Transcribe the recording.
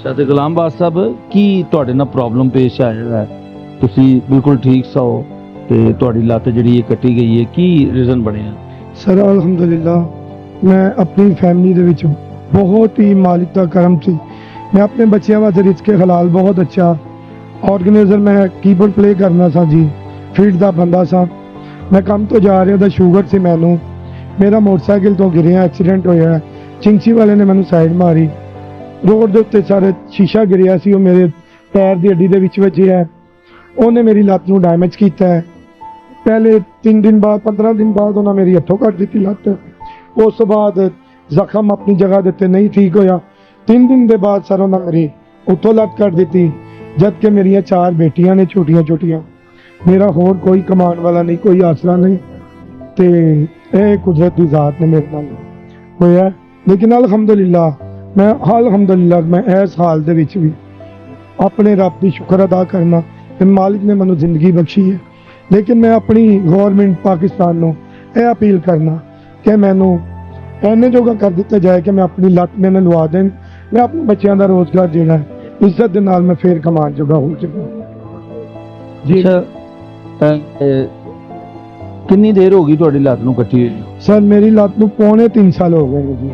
ਅੱਛਾ ਤੇ ਗੁਲਾਮਬਾਦ ਸਾਹਿਬ ਕੀ ਤੁਹਾਡੇ ਨਾਲ ਪ੍ਰੋਬਲਮ ਪੇਸ਼ ਆਇਆ ਹੈ? ਤੁਸੀਂ ਬਿਲਕੁਲ ਠੀਕ ਸੋ ਤੇ ਤੁਹਾਡੀ ਲੱਤ ਜਿਹੜੀ ਇਹ ਕੱਟੀ ਗਈ ਹੈ, ਕੀ ਰੀਜ਼ਨ ਬਣਿਆ? ਸਰ ਅਲਹਮਦੁਲਿਲਾ ਮੈਂ ਆਪਣੀ ਫੈਮਿਲੀ ਦੇ ਵਿੱਚ ਬਹੁਤ ਹੀ ਮਾਲਿਕ ਦਾ ਕਰਮ ਸੀ। ਮੈਂ ਆਪਣੇ ਬੱਚਿਆਂ ਵਾਸਤੇ ਰਿਜ਼ਕੇ ਹਲਾਲ ਬਹੁਤ ਅੱਛਾ ਆਰਗੇਨਾਈਜ਼ਰ, ਮੈਂ ਕੀਬੋਰਡ ਪਲੇ ਕਰਨਾ ਸਾਂ ਜੀ, ਫੀਲਡ ਦਾ ਬੰਦਾ ਸਾਂ। ਮੈਂ ਕੰਮ ਤੋਂ ਜਾ ਰਿਹਾ ਤਾਂ ਸ਼ੂਗਰ ਸੀ ਮੈਨੂੰ, ਮੇਰਾ ਮੋਟਰਸਾਈਕਲ ਤੋਂ ਗਿਰਿਆ, ਐਕਸੀਡੈਂਟ ਹੋਇਆ। ਚਿੰਚੀ ਵਾਲੇ ਨੇ ਮੈਨੂੰ ਸਾਈਡ ਮਾਰੀ, ਰੋਡ ਦੇ ਉੱਤੇ ਸਾਰੇ ਸ਼ੀਸ਼ਾ ਗਿਰਿਆ ਸੀ, ਉਹ ਮੇਰੇ ਪੈਰ ਦੀ ਹੱਡੀ ਦੇ ਵਿੱਚ ਵੱਜਿਆ। ਉਹਨੇ ਮੇਰੀ ਲੱਤ ਨੂੰ ਡੈਮੇਜ ਕੀਤਾ ਹੈ। ਪਹਿਲੇ 3 ਦਿਨ ਬਾਅਦ 15 ਦਿਨ ਬਾਅਦ ਉਹਨਾਂ ਮੇਰੀ ਹੱਥੋਂ ਕੱਟ ਦਿੱਤੀ ਲੱਤ। ਉਸ ਤੋਂ ਬਾਅਦ ਜ਼ਖਮ ਆਪਣੀ ਜਗ੍ਹਾ ਦੇ ਉੱਤੇ ਨਹੀਂ ਠੀਕ ਹੋਇਆ। 3 ਦਿਨ ਦੇ ਬਾਅਦ ਸਰ ਉਹਨਾਂ ਮੇਰੀ ਉੱਥੋਂ ਲੱਤ ਕੱਟ ਦਿੱਤੀ। ਜਦ ਕਿ ਮੇਰੀਆਂ 4 ਬੇਟੀਆਂ ਨੇ ਛੋਟੀਆਂ ਛੋਟੀਆਂ, ਮੇਰਾ ਹੋਰ ਕੋਈ ਕਮਾਉਣ ਵਾਲਾ ਨਹੀਂ, ਕੋਈ ਆਸਰਾ ਨਹੀਂ, ਤੇ ਇਹ ਕੁਦਰਤ ਦੀ ਜ਼ਾਤ ਨੇ ਮੇਰੇ ਨਾਲ ਹੋਇਆ। ਲੇਕਿਨ ਅਲਹਮਦੁਲਿਲਾ ਮੈਂ ਇਸ ਹਾਲ ਦੇ ਵਿੱਚ ਵੀ ਆਪਣੇ ਰੱਬ ਦੀ ਸ਼ੁਕਰ ਅਦਾ ਕਰਨਾ ਕਿ ਮਾਲਿਕ ਨੇ ਮੈਨੂੰ ਜ਼ਿੰਦਗੀ ਬਖਸ਼ੀ ਹੈ। ਲੇਕਿਨ ਮੈਂ ਆਪਣੀ ਗੌਰਮੈਂਟ ਪਾਕਿਸਤਾਨ ਨੂੰ ਇਹ ਅਪੀਲ ਕਰਨਾ ਕਿ ਮੈਨੂੰ ਇੰਨੇ ਜੋਗਾ ਕਰ ਦਿੱਤਾ ਜਾਏ ਕਿ ਮੈਂ ਆਪਣੀ ਲੱਤ ਮੈਨੂੰ ਲਵਾ ਦੇਣ, ਮੈਂ ਆਪਣੇ ਬੱਚਿਆਂ ਦਾ ਰੋਜ਼ਗਾਰ ਜਿਹੜਾ ਹੈ ਇੱਜ਼ਤ ਦੇ ਨਾਲ ਮੈਂ ਫੇਰ ਕਮਾਉਣ ਜੋਗਾ ਹੋ ਜਾਵਾਂ ਜੀ। ਕਿੰਨੀ ਦੇਰ ਹੋ ਗਈ ਤੁਹਾਡੀ ਲੱਤ ਨੂੰ ਕੱਟੀ ਹੋਈ? ਸਰ ਮੇਰੀ ਲੱਤ ਨੂੰ ਪੌਣੇ 3 ਸਾਲ ਹੋ ਗਏ ਨੇ ਜੀ।